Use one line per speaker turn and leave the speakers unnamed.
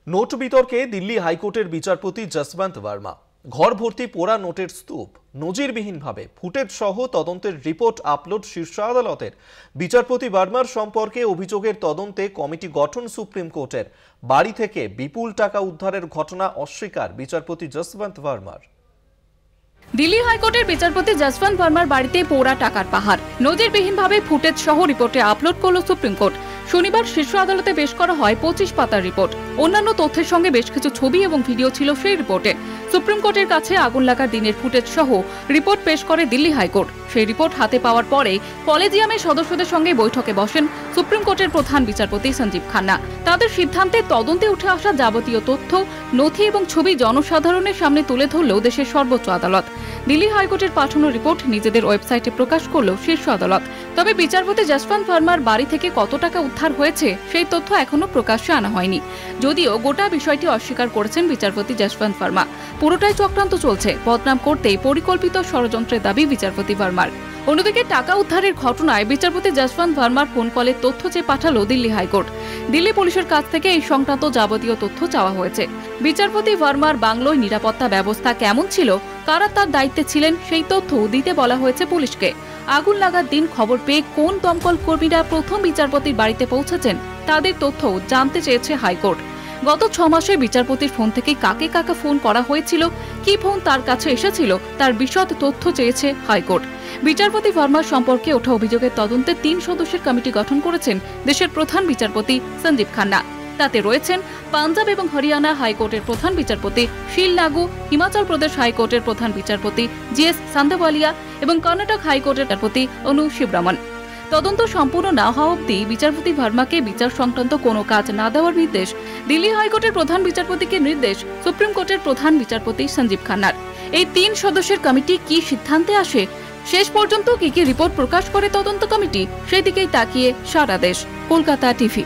Note বিতর্কে দিল্লি হাইকোর্টের বিচারপতি যশবন্ত বর্মা ঘর ভর্তি পোড়া নোটের স্তূপ নজিরবিহীনভাবে ফুটেজ সহ তদন্তের রিপোর্ট আপলোড শীর্ষ আদালতের। বিচারপতি বর্মার সম্পর্কে অভিযোগের তদন্তে কমিটি গঠন সুপ্রিম কোর্টের। বাড়ি থেকে বিপুল টাকা উদ্ধারের ঘটনা অস্বীকার বিচারপতি যশবন্ত বর্মার।
দিল্লি হাইকোর্টের বিচারপতি যশবন্ত বর্মার বাড়িতে পোড়া টাকার পাহাড় নজিরবিহীনভাবে ফুটেজ সহ রিপোর্টে আপলোড করল সুপ্রিম কোর্ট। শনিবার শীর্ষ আদালতে পেশ করা হয় 25 পাতার রিপোর্ট। অন্যান্য তথ্যের সঙ্গে বেশ কিছু ছবি এবং ভিডিও ছিল সেই রিপোর্টে। সুপ্রিম কোর্টের কাছে আগুন লাগার দিনের ফুটেজ সহ রিপোর্ট পেশ করে দিল্লি হাইকোর্ট। সেই রিপোর্ট হাতে পাওয়ার পরে কলেজিয়ামের সদস্যদের সঙ্গে বৈঠকে বসেন সুপ্রিম কোর্টের প্রধান বিচারপতি সঞ্জীব খান্না। তাদের সিদ্ধান্তে তদন্তে উঠে আসা যাবতীয় তথ্য, নথি এবং ছবি জনসাধারণের সামনে তুলে ধরল দেশের সর্বোচ্চ আদালত। দিল্লি হাইকোর্টের পাঠানো রিপোর্ট নিজেদের ওয়েবসাইটে প্রকাশ করল শীর্ষ আদালত। তবে বিচারপতি যশবন্ত বর্মার বাড়ি থেকে কত টাকা উদ্ধার হয়েছে সেই তথ্য এখনো প্রকাশ্যে আনা হয়নি। যদিও গোটা বিষয়টি অস্বীকার করেছেন বিচারপতি যশবন্ত বর্মা। পুরোটাই চক্রান্ত চলছে, বদনাম করতেই পরিকল্পিত ষড়যন্ত্রের দাবি বিচারপতি বর্মার। অন্যদিকে টাকা উদ্ধারের ঘটনায় বিচারপতি যশবন্ত বর্মার ফোন কলের তথ্য চেয়ে পাঠালো দিল্লি হাইকোর্ট। দিল্লি পুলিশের কাছ থেকে এই সংক্রান্ত যাবতীয় তথ্য চাওয়া হয়েছে। বিচারপতি বর্মার বাংলোয় নিরাপত্তা ব্যবস্থা কেমন ছিল, কারা তার দায়িত্বে ছিলেন সেই তথ্য দিতে বলা হয়েছে পুলিশকে। আগুন লাগার দিন খবর পেয়ে কোন দমকল কর্মীরা প্রথম বিচারপতির বাড়িতে পৌঁছেছেন তাদের তথ্য জানতে চেয়েছে হাইকোর্ট। গত 6 মাসে বিচারপতির ফোন থেকে কাকে কাকে ফোন করা হয়েছিল, কি ফোন তার কাছে এসেছিল তার বিশদ তথ্য চেয়েছে হাইকোর্ট। বিচারপতি বর্মার সম্পর্কে ওঠা অভিযোগের তদন্তে 3 সদস্যের কমিটি গঠন করেছেন দেশের প্রধান বিচারপতি সঞ্জীব খান্না। তাতে রয়েছেন পাঞ্জাব এবং হরিয়ানা হাইকোর্টের প্রধান বিচারপতি শিল লাগু, হিমাচল প্রদেশ হাইকোর্টের প্রধান বিচারপতি জিএস সান্দাওয়ালিয়া এবং কর্ণাটক হাইকোর্টের বিচারপতি অনু শিবরামন। তদন্ত সম্পূর্ণ না হওয়া অবধি বিচারপতি বর্মাকে বিচার সংক্রান্ত কোনো কাজ না দেওয়ার নির্দেশ দিল্লি হাইকোর্টের প্রধান বিচারপতিকে নির্দেশ সুপ্রিম কোর্টের প্রধান বিচারপতি সঞ্জীব খান্নার। এই 3 সদস্যের কমিটি কি সিদ্ধান্তে আসে, শেষ পর্যন্ত কি রিপোর্ট প্রকাশ করে তদন্ত কমিটি, সেদিকেই তাকিয়ে সারা দেশ। কলকাতা টিভি।